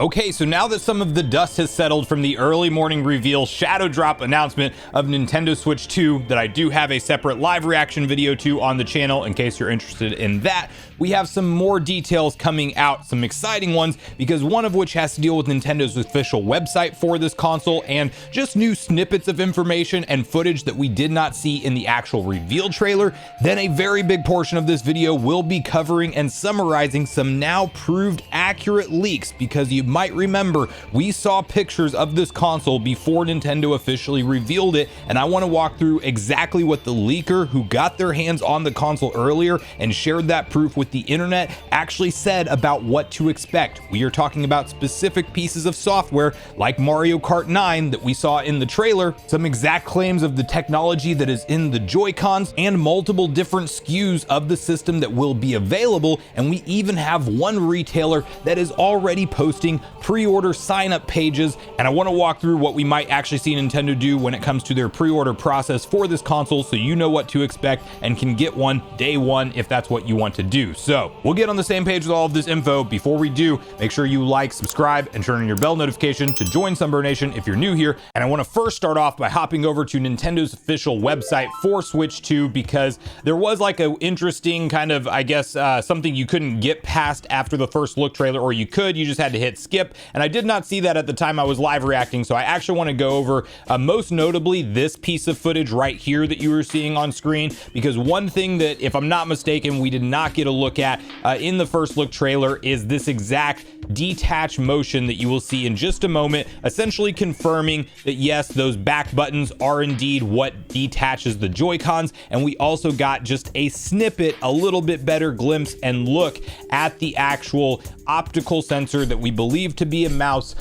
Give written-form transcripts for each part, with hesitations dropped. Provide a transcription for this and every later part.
Okay, so now that some of the dust has settled from the early morning reveal shadow drop announcement of Nintendo Switch 2 that I do have a separate live reaction video to on the channel in case you're interested in that, we have some more details coming out, some exciting ones, because one of which has to deal with Nintendo's official website for this console and just new snippets of information and footage that we did not see in the actual reveal trailer. Then a very big portion of this video will be covering and summarizing some now proved accurate leaks, because you might remember we saw pictures of this console before Nintendo officially revealed it, and I want to walk through exactly what the leaker who got their hands on the console earlier and shared that proof with the internet actually said about what to expect. We are talking about specific pieces of software like Mario Kart 9 that we saw in the trailer, some exact claims of the technology that is in the Joy-Cons, and multiple different SKUs of the system that will be available, and we even have one retailer that is already posting pre-order sign-up pages, and I want to walk through what we might actually see Nintendo do when it comes to their pre-order process for this console, so you know what to expect and can get one day one if that's what you want to do. So we'll get on the same page with all of this info. Before we do, make sure you like, subscribe, and turn on your bell notification to join Sunbro Nation if you're new here. And I want to first start off by hopping over to Nintendo's official website for Switch 2, because there was like a interesting kind of, I guess, something you couldn't get past after the first look trailer, or you could, you just had to hit skip, and I did not see that at the time I was live reacting, so I actually want to go over most notably this piece of footage right here that you were seeing on screen, because one thing that, if I'm not mistaken, we did not get a look at in the first look trailer is this exact detach motion that you will see in just a moment, essentially confirming that yes, those back buttons are indeed what detaches the Joy-Cons. And we also got just a snippet, a little bit better glimpse and look at the actual optical sensor that we believe to be a mouse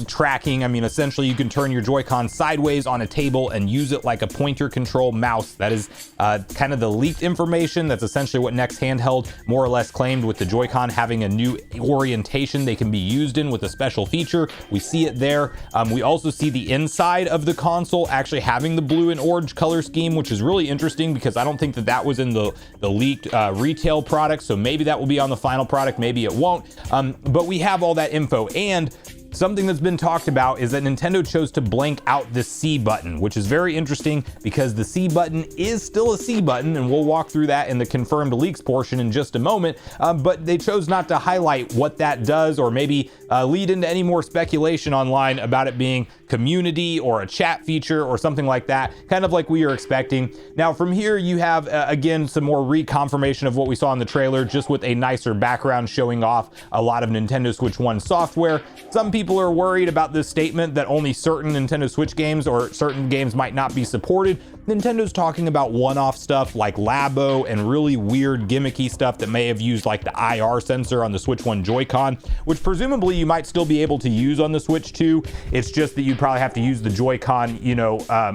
tracking. I mean, essentially you can turn your Joy-Con sideways on a table and use it like a pointer control mouse. That is kind of the leaked information. That's essentially what Next Handheld more or less claimed, with the Joy-Con having a new orientation they can be used in with a special feature. We see it there. We also see the inside of the console actually having the blue and orange color scheme, which is really interesting because I don't think that was in the leaked retail product. So maybe that will be on the final product, maybe it won't. But we have all that info, and something that's been talked about is that Nintendo chose to blank out the C button, which is very interesting because the C button is still a C button, and we'll walk through that in the confirmed leaks portion in just a moment. But they chose not to highlight what that does, or maybe lead into any more speculation online about it being community or a chat feature or something like that, kind of like we are expecting. Now from here you have again some more reconfirmation of what we saw in the trailer, just with a nicer background showing off a lot of Nintendo Switch 1 software. Some people are worried about this statement that only certain Nintendo Switch games or certain games might not be supported. Nintendo's talking about one-off stuff like Labo and really weird gimmicky stuff that may have used like the IR sensor on the Switch 1 Joy-Con, which presumably you might still be able to use on the Switch 2. It's just that you'd probably have to use the Joy-Con,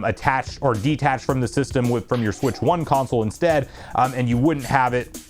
attached or detached from the system from your Switch 1 console instead, and you wouldn't have it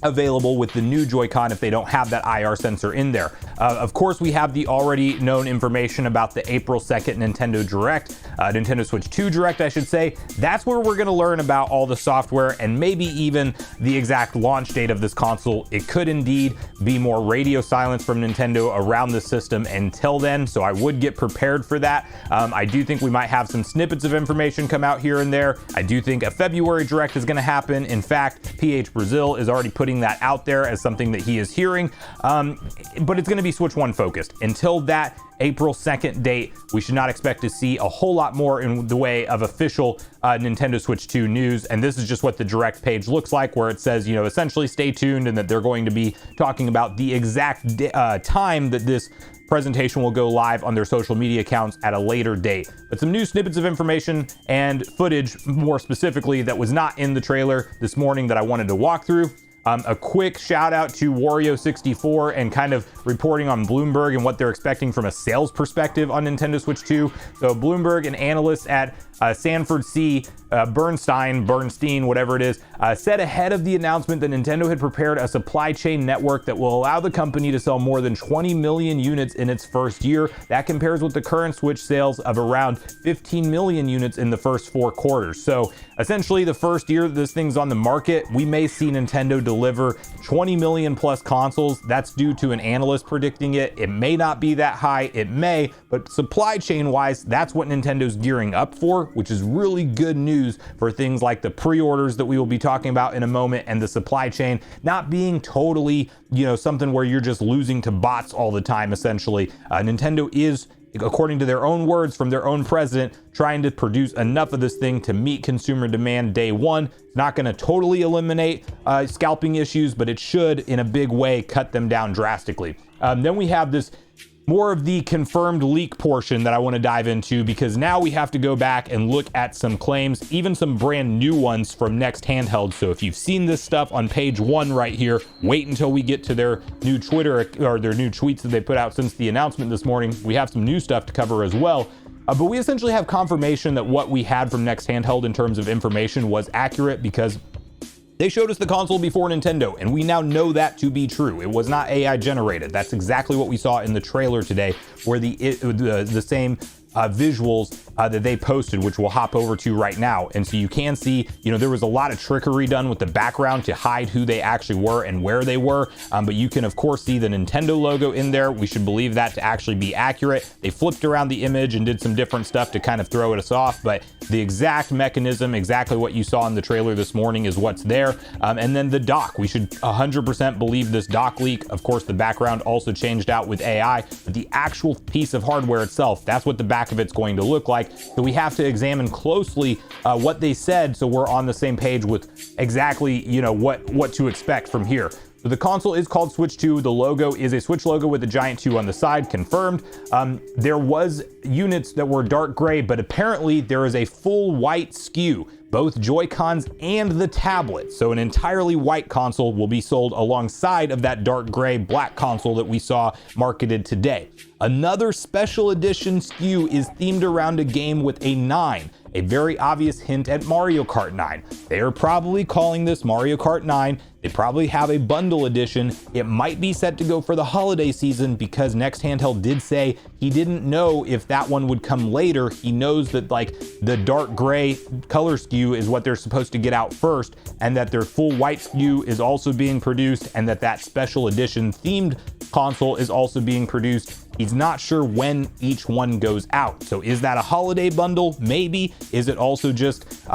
available with the new Joy-Con if they don't have that IR sensor in there. Of course, we have the already known information about the April 2nd Nintendo Direct, Nintendo Switch 2 Direct, I should say. That's where we're going to learn about all the software and maybe even the exact launch date of this console. It could indeed be more radio silence from Nintendo around the system until then, so I would get prepared for that. I do think we might have some snippets of information come out here and there. I do think a February Direct is going to happen. In fact, PH Brazil is already putting that out there as something that he is hearing, but it's going to be Switch 1 focused. Until that April 2nd date, we should not expect to see a whole lot more in the way of official Nintendo Switch 2 news. And this is just what the Direct page looks like, where it says, essentially stay tuned, and that they're going to be talking about the exact time that this presentation will go live on their social media accounts at a later date. But some new snippets of information and footage, more specifically, that was not in the trailer this morning that I wanted to walk through. A quick shout out to Wario64 and kind of reporting on Bloomberg and what they're expecting from a sales perspective on Nintendo Switch 2. So Bloomberg, an analyst at Sanford C. Bernstein, whatever it is, said ahead of the announcement that Nintendo had prepared a supply chain network that will allow the company to sell more than 20 million units in its first year. That compares with the current Switch sales of around 15 million units in the first 4 quarters. So essentially the first year that this thing's on the market, we may see Nintendo deliver 20 million plus consoles. That's due to an analyst predicting it. It may not be that high, it may, but supply chain wise, that's what Nintendo's gearing up for, which is really good news for things like the pre-orders that we will be talking about in a moment, and the supply chain not being totally, something where you're just losing to bots all the time, essentially. Nintendo is, according to their own words from their own president, trying to produce enough of this thing to meet consumer demand day one. It's not going to totally eliminate scalping issues, but it should, in a big way, cut them down drastically. Then we have this more of the confirmed leak portion that I want to dive into, because now we have to go back and look at some claims, even some brand new ones from Next Handheld. So if you've seen this stuff on page 1 right here, wait until we get to their new Twitter or their new tweets that they put out since the announcement this morning. We have some new stuff to cover as well. But we essentially have confirmation that what we had from Next Handheld in terms of information was accurate, because they showed us the console before Nintendo, and we now know that to be true. It was not AI generated. That's exactly what we saw in the trailer today, where the same visuals that they posted, which we'll hop over to right now. And so you can see, there was a lot of trickery done with the background to hide who they actually were and where they were. But you can of course see the Nintendo logo in there. We should believe that to actually be accurate. They flipped around the image and did some different stuff to kind of throw us off, but the exact mechanism, exactly what you saw in the trailer this morning, is what's there. And then the dock, we should 100% believe this dock leak. Of course, the background also changed out with AI, but the actual piece of hardware itself, that's what the back of it's going to look like. So we have to examine closely what they said, so we're on the same page with exactly what to expect from here. So the console is called Switch 2. The logo is a Switch logo with a giant 2 on the side, confirmed. There was units that were dark gray, but apparently there is a full white SKU, both Joy-Cons and the tablet. So an entirely white console will be sold alongside of that dark gray black console that we saw marketed today. Another special edition SKU is themed around a game with a 9, a very obvious hint at Mario Kart 9. They are probably calling this Mario Kart 9. They probably have a bundle edition. It might be set to go for the holiday season, because Next Handheld did say he didn't know if that one would come later. He knows that the dark gray color SKU is what they're supposed to get out first, and that their full white SKU is also being produced, and that special edition themed console is also being produced. He's not sure when each one goes out. So is that a holiday bundle? Maybe. Is it also just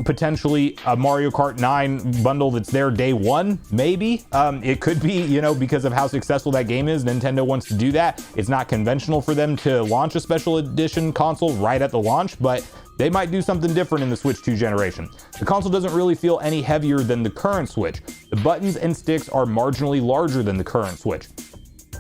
potentially a Mario Kart 9 bundle that's there day one? Maybe. It could be, because of how successful that game is, Nintendo wants to do that. It's not conventional for them to launch a special edition console right at the launch, but they might do something different in the Switch 2 generation. The console doesn't really feel any heavier than the current Switch. The buttons and sticks are marginally larger than the current Switch.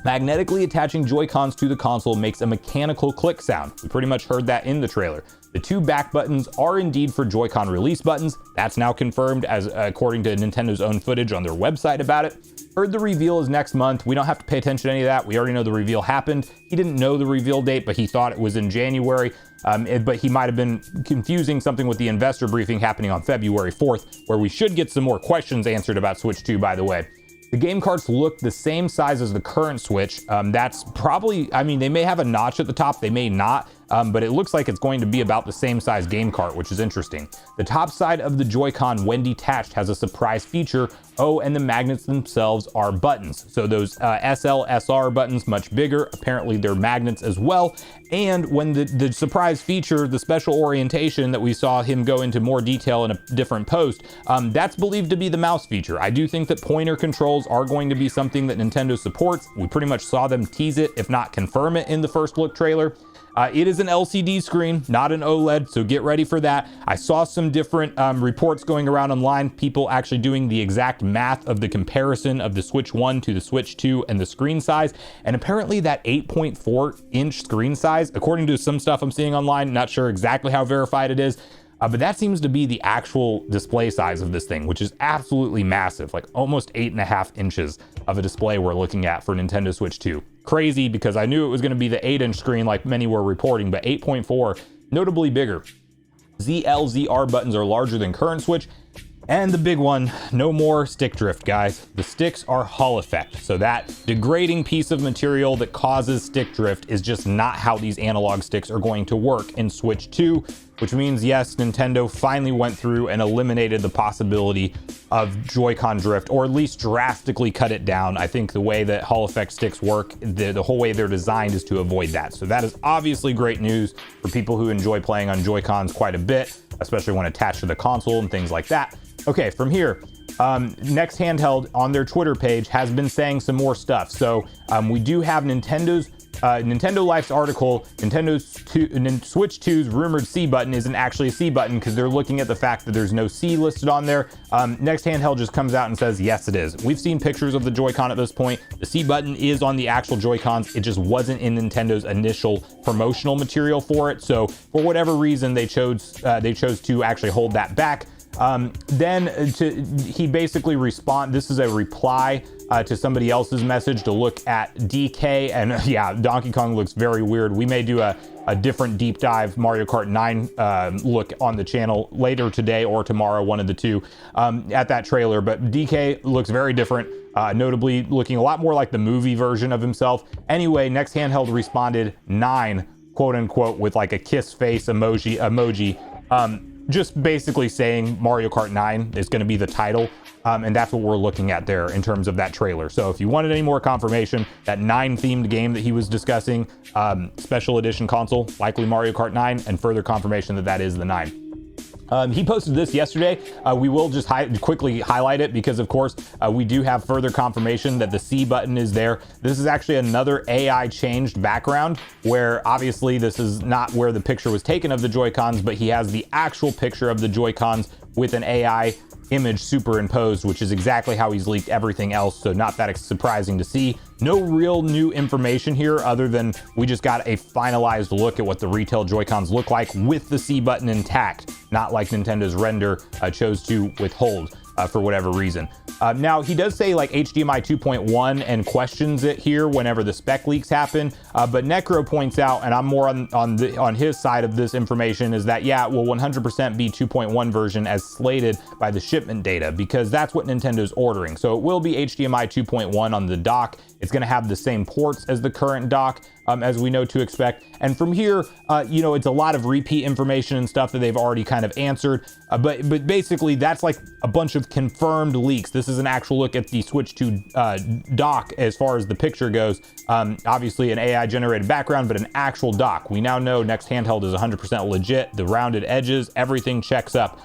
Magnetically attaching Joy-Cons to the console makes a mechanical click sound. We pretty much heard that in the trailer. The 2 back buttons are indeed for Joy-Con release buttons. That's now confirmed, as according to Nintendo's own footage on their website about it. Heard the reveal is next month. We don't have to pay attention to any of that. We already know the reveal happened. He didn't know the reveal date, but he thought it was in January. But he might have been confusing something with the investor briefing happening on February 4th, where we should get some more questions answered about Switch 2, by the way. The game carts look the same size as the current Switch. That's probably, they may have a notch at the top, they may not, but it looks like it's going to be about the same size game cart, which is interesting. The top side of the Joy-Con, when detached, has a surprise feature. Oh, and the magnets themselves are buttons. So those SL, SR buttons, much bigger. Apparently they're magnets as well. And when the surprise feature, the special orientation that we saw him go into more detail in a different post, that's believed to be the mouse feature. I do think that pointer controls are going to be something that Nintendo supports. We pretty much saw them tease it, if not confirm it, in the first look trailer. It is an LCD screen, not an OLED, so get ready for that. I saw some different reports going around online, people actually doing the exact math of the comparison of the Switch 1 to the Switch 2 and the screen size, and apparently that 8.4-inch screen size, according to some stuff I'm seeing online, not sure exactly how verified it is, but that seems to be the actual display size of this thing, which is absolutely massive, like almost 8.5 inches of a display we're looking at for Nintendo Switch 2. Crazy, because I knew it was going to be the 8-inch screen like many were reporting, but 8.4, notably bigger. ZLZR buttons are larger than current Switch. And the big one, no more stick drift, guys. The sticks are Hall effect. So that degrading piece of material that causes stick drift is just not how these analog sticks are going to work in Switch 2, which means, yes, Nintendo finally went through and eliminated the possibility of Joy-Con drift, or at least drastically cut it down. I think the way that Hall effect sticks work, the whole way they're designed is to avoid that. So that is obviously great news for people who enjoy playing on Joy-Cons quite a bit, especially when attached to the console and things like that. Okay, from here, Next Handheld on their Twitter page has been saying some more stuff. So we do have Nintendo Life's article. Switch 2's rumored C button isn't actually a C button because they're looking at the fact that there's no C listed on there. Next Handheld just comes out and says, yes, it is. We've seen pictures of the Joy-Con at this point. The C button is on the actual Joy-Cons. It just wasn't in Nintendo's initial promotional material for it. So for whatever reason, they chose to actually hold that back. He basically this is a reply to somebody else's message to look at DK, and yeah, Donkey Kong looks very weird. We may do a different deep dive Mario Kart 9 look on the channel later today or tomorrow, one of the two, at that trailer. But DK looks very different, notably looking a lot more like the movie version of himself. Anyway, Next Handheld responded 9, quote unquote, with like a kiss face emoji. Just basically saying Mario Kart 9 is going to be the title, and that's what we're looking at there in terms of that trailer. So if you wanted any more confirmation, that 9 themed game that he was discussing, special edition console, likely Mario Kart 9, and further confirmation that that is the 9. He posted this yesterday. We will just quickly highlight it because, of course, we do have further confirmation that the C button is there. This is actually another AI changed background where obviously this is not where the picture was taken of the Joy-Cons, but he has the actual picture of the Joy-Cons with an AI image superimposed, which is exactly how he's leaked everything else. So not that surprising to see. No real new information here other than we just got a finalized look at what the retail Joy-Cons look like with the C button intact, not like Nintendo's render chose to withhold for whatever reason. Now he does say like HDMI 2.1 and questions it here whenever the spec leaks happen, but Necro points out, and I'm more on his side of this information, is that yeah, it will 100% be 2.1 version as slated by the shipment data, because that's what Nintendo's ordering. So it will be HDMI 2.1 on the dock. It's going to have the same ports as the current dock, as we know to expect. And from here, it's a lot of repeat information and stuff that they've already kind of answered. But basically, that's like a bunch of confirmed leaks. This is an actual look at the Switch 2 dock as far as the picture goes. Obviously, an AI-generated background, but an actual dock. We now know Next Handheld is 100% legit. The rounded edges, everything checks up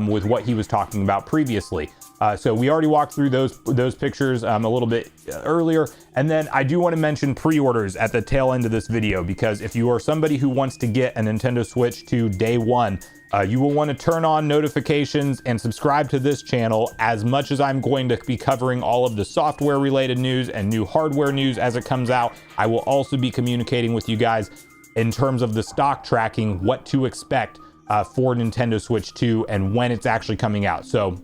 with what he was talking about previously. So we already walked through those pictures a little bit earlier. And then I do want to mention pre-orders at the tail end of this video, because if you are somebody who wants to get a Nintendo Switch 2 day one, you will want to turn on notifications and subscribe to this channel. As much as I'm going to be covering all of the software related news and new hardware news as it comes out, I will also be communicating with you guys in terms of the stock tracking, what to expect for Nintendo Switch 2 and when it's actually coming out. So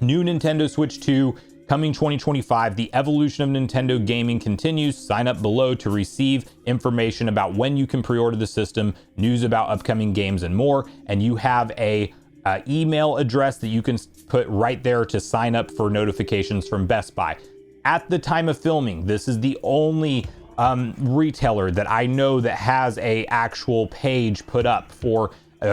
new Nintendo Switch 2 coming 2025. The evolution of Nintendo gaming continues. Sign up below to receive information about when you can pre-order the system, news about upcoming games, and more. And you have a email address that you can put right there to sign up for notifications from Best Buy. At the time of filming, this is the only retailer that I know that has a actual page put up for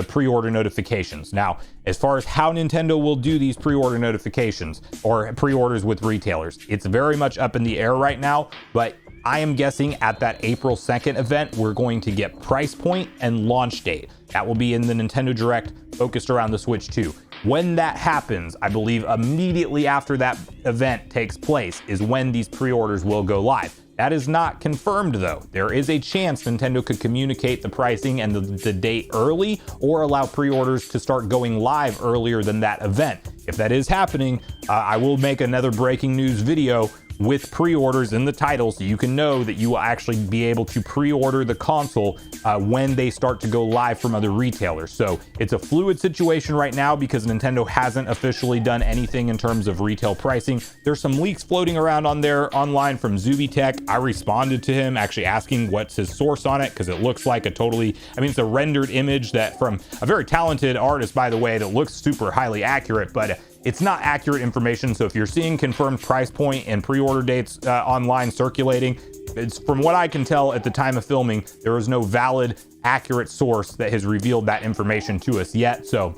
pre-order notifications. Now, as far as how Nintendo will do these pre-order notifications or pre-orders with retailers, it's very much up in the air right now, but I am guessing at that April 2nd event, we're going to get price point and launch date. That will be in the Nintendo Direct focused around the Switch 2. When that happens, I believe immediately after that event takes place is when these pre-orders will go live. That is not confirmed though. There is a chance Nintendo could communicate the pricing and the date early, or allow pre-orders to start going live earlier than that event. If that is happening, I will make another breaking news video with pre-orders in the title, so you can know that you will actually be able to pre-order the console when they start to go live from other retailers. So it's a fluid situation right now because Nintendo hasn't officially done anything in terms of retail pricing. There's some leaks floating around on there online from Zubitech. I responded to him actually asking what's his source on it, because it looks like it's a rendered image that from a very talented artist, by the way, that looks super highly accurate, but it's not accurate information. So if you're seeing confirmed price point and pre-order dates online circulating, it's, from what I can tell at the time of filming, there is no valid, accurate source that has revealed that information to us yet. So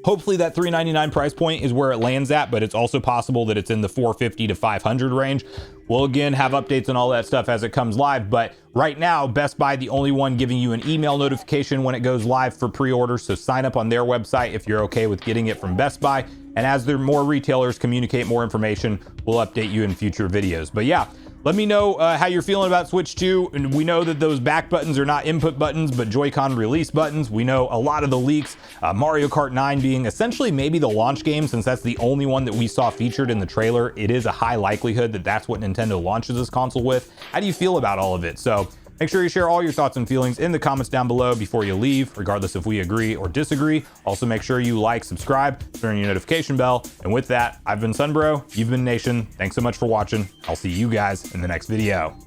hopefully that $399 price point is where it lands at, but it's also possible that it's in the $450 to $500 range. We'll again have updates on all that stuff as it comes live, but right now, Best Buy, the only one giving you an email notification when it goes live for pre-order, so sign up on their website if you're okay with getting it from Best Buy. And as there more retailers communicate more information, we'll update you in future videos. But yeah, let me know how you're feeling about Switch 2. And we know that those back buttons are not input buttons, but Joy-Con release buttons. We know a lot of the leaks, Mario Kart 9 being essentially maybe the launch game, since that's the only one that we saw featured in the trailer. It is a high likelihood that that's what Nintendo launches this console with. How do you feel about all of it? So make sure you share all your thoughts and feelings in the comments down below before you leave, regardless if we agree or disagree. Also, make sure you like, subscribe, turn your notification bell. And with that, I've been Sunbro, you've been Nation. Thanks so much for watching. I'll see you guys in the next video.